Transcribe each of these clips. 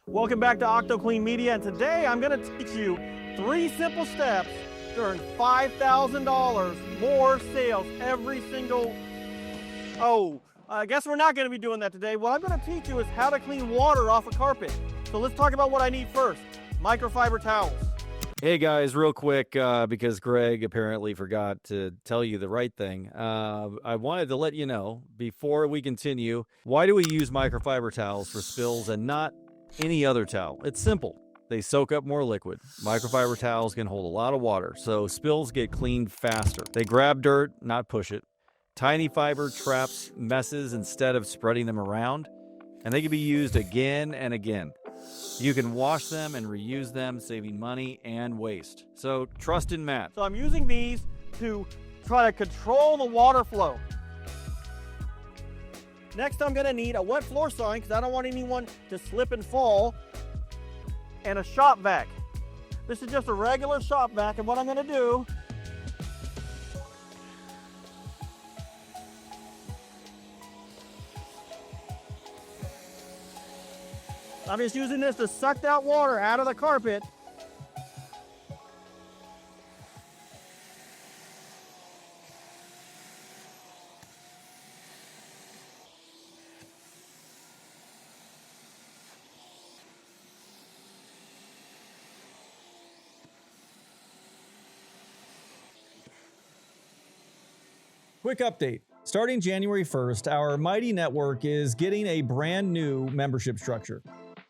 Welcome back to OctoClean Media, and today I'm going to teach you 3 simple steps to earn $5,000 more sales every single... I guess we're not going to be doing that today. What I'm going to teach you is how to clean water off a carpet. So let's talk about what I need first. Microfiber towels. Hey guys, real quick, because Greg apparently forgot to tell you the right thing. I wanted to let you know, before we continue, why do we use microfiber towels for spills and not any other towel? It's simple. They soak up more liquid. Microfiber towels can hold a lot of water, so spills get cleaned faster. They grab dirt, not push it. Tiny fiber traps messes instead of spreading them around, and they can be used again and again. You can wash them and reuse them, saving money and waste. So trust in Matt. So I'm using these to try to control the water flow. Next, I'm going to need a wet floor sign because I don't want anyone to slip and fall, and a shop vac. This is just a regular shop vac, and what I'm going to do I'm just using this to suck that water out of the carpet. Quick update. Starting January 1st, our Mighty Network is getting a brand new membership structure.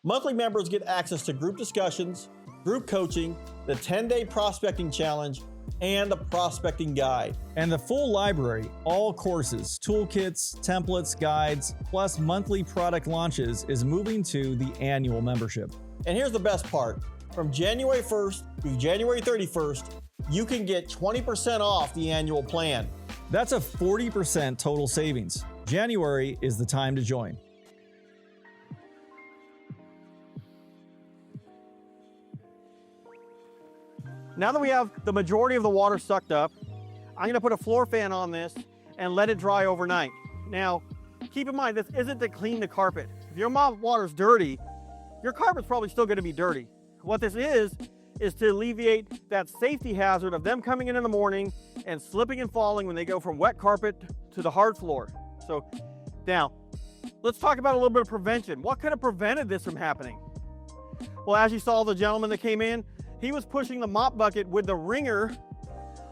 Monthly members get access to group discussions, group coaching, the 10-day prospecting challenge, and the prospecting guide. And the full library, all courses, toolkits, templates, guides, plus monthly product launches is moving to the annual membership. And here's the best part. From January 1st through January 31st, you can get 20% off the annual plan. That's a 40% total savings. January is the time to join. Now that we have the majority of the water sucked up, I'm going to put a floor fan on this and let it dry overnight. Now, keep in mind, this isn't to clean the carpet. If your mop water's dirty, your carpet's probably still going to be dirty. What this is to alleviate that safety hazard of them coming in the morning and slipping and falling when they go from wet carpet to the hard floor. So now, let's talk about a little bit of prevention. What could have prevented this from happening? Well, as you saw the gentleman that came in, he was pushing the mop bucket with the wringer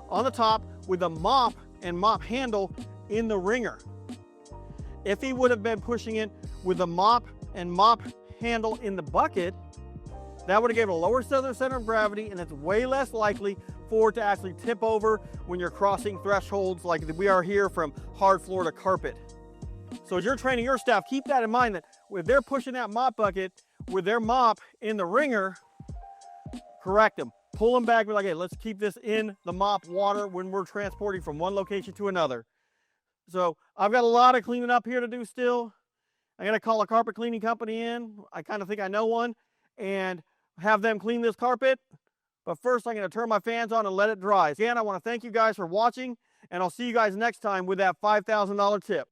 on the top with the mop and mop handle in the wringer. If he would have been pushing it with the mop and mop handle in the bucket, that would have given a lower center of gravity, and it's way less likely for it to actually tip over when you're crossing thresholds like we are here from hard floor to carpet. So as you're training your staff, keep that in mind, that if they're pushing that mop bucket with their mop in the wringer, correct them. Pull them back, be like, hey, let's keep this in the mop water when we're transporting from one location to another. So I've got a lot of cleaning up here to do still. I'm gonna call a carpet cleaning company in. I kind of think I know one, and have them clean this carpet. But first, I'm going to turn my fans on and let it dry. Again, I want to thank you guys for watching, and I'll see you guys next time with that $5,000 tip.